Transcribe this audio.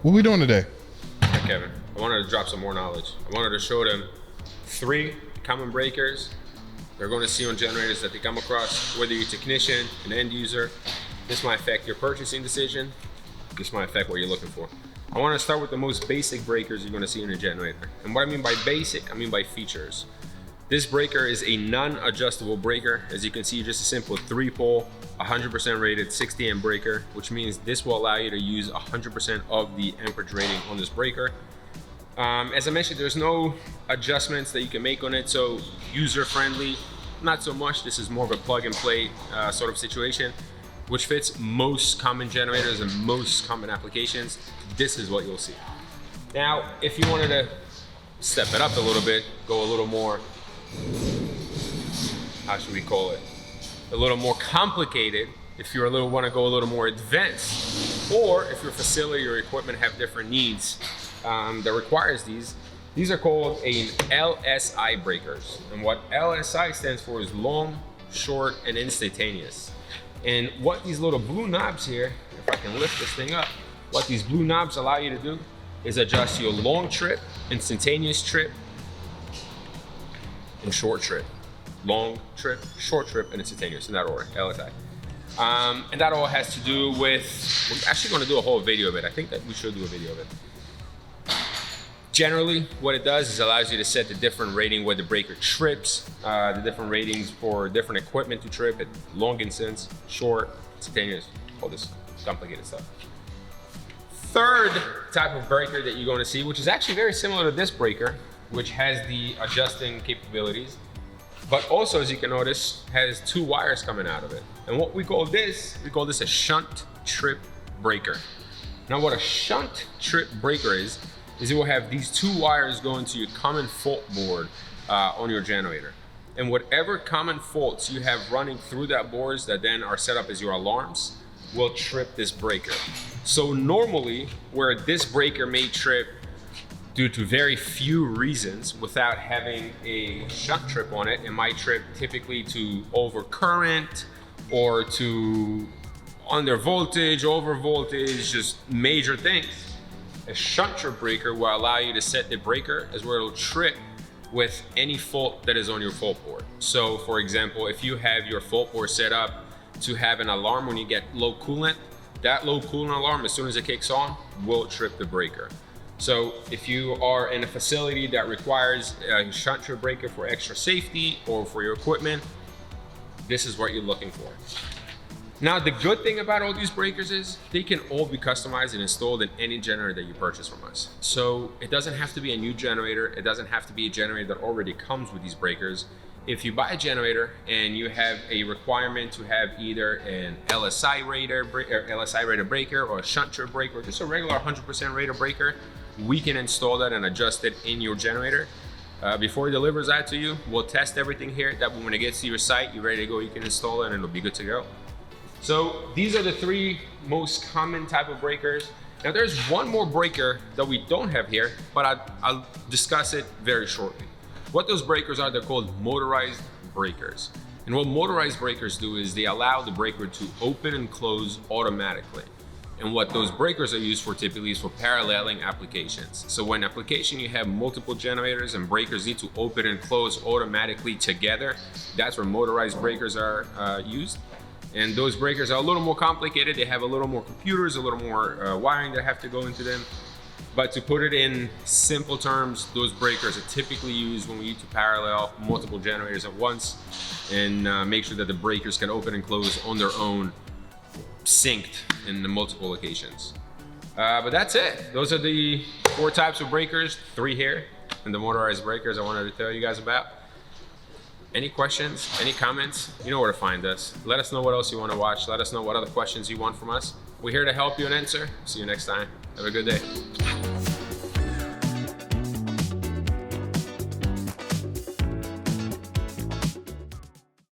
What we doing today? Hey Kevin, I wanted to drop some more knowledge. I wanted to show them 3 common breakers they're going to see on generators that they come across, whether you're a technician, an end user. This might affect your purchasing decision. This might affect what you're looking for. I want to start with the most basic breakers you're going to see in a generator. And what I mean by basic, I mean by features. This breaker is a non-adjustable breaker. As you can see, just a simple 3-pole, 100% rated 60 amp breaker, which means this will allow you to use 100% of the amperage rating on this breaker. As I mentioned, there's no adjustments that you can make on it, so user-friendly, not so much. This is more of a plug-and-play sort of situation, which fits most common generators and most common applications. This is what you'll see. Now, if you wanted to step it up a little bit, go a little more, how should we call it? A little more complicated, if you want to go a little more advanced, or if your facility or equipment have different needs that requires these are called LSI breakers. And what LSI stands for is long, short, and instantaneous. And what these little blue knobs here, if I can lift this thing up, what these blue knobs allow you to do is adjust your long trip, instantaneous trip, and short trip. Long trip, short trip, and instantaneous in that order, LSI. And that all has to do with, we're actually going to do a whole video of it. I think that we should do a video of it. Generally, what it does is allows you to set the different rating where the breaker trips, the different ratings for different equipment to trip it, long instance, short, instantaneous, all this complicated stuff. Third type of breaker that you're going to see, which is actually very similar to this breaker, which has the adjusting capabilities, but also, as you can notice, has 2 wires coming out of it. And what we call this a shunt trip breaker. Now, what a shunt trip breaker is it will have these 2 wires going to your common fault board on your generator. And whatever common faults you have running through that boards that then are set up as your alarms will trip this breaker. So normally, where this breaker may trip due to very few reasons without having a shunt trip on it, it might trip typically to overcurrent or to under voltage, over voltage, just major things. A shunt trip breaker will allow you to set the breaker as where it'll trip with any fault that is on your fault board. So for example, if you have your fault board set up to have an alarm when you get low coolant, that low coolant alarm, as soon as it kicks on, will trip the breaker. So if you are in a facility that requires a shunt trip breaker for extra safety or for your equipment, this is what you're looking for. Now, the good thing about all these breakers is they can all be customized and installed in any generator that you purchase from us. So it doesn't have to be a new generator. It doesn't have to be a generator that already comes with these breakers. If you buy a generator and you have a requirement to have either an LSI rated breaker or a shunt trip breaker or just a regular 100% rated breaker, we can install that and adjust it in your generator. Before it delivers that to you, we'll test everything here. That when it gets to your site, you're ready to go, you can install it and it'll be good to go. So these are the 3 most common type of breakers. Now there's one more breaker that we don't have here, but I'll discuss it very shortly. What those breakers are, they're called motorized breakers. And what motorized breakers do is they allow the breaker to open and close automatically. And what those breakers are used for typically is for paralleling applications. So when application you have multiple generators and breakers need to open and close automatically together, that's where motorized breakers are used. And those breakers are a little more complicated. They have a little more computers, a little more wiring that have to go into them. But to put it in simple terms, those breakers are typically used when we need to parallel multiple generators at once and make sure that the breakers can open and close on their own, synced in the multiple locations. But that's it. Those are the 4 types of breakers, 3 here, and the motorized breakers I wanted to tell you guys about. Any questions, any comments, you know where to find us. Let us know what else you want to watch. Let us know what other questions you want from us. We're here to help you and answer. See you next time. Have a good day.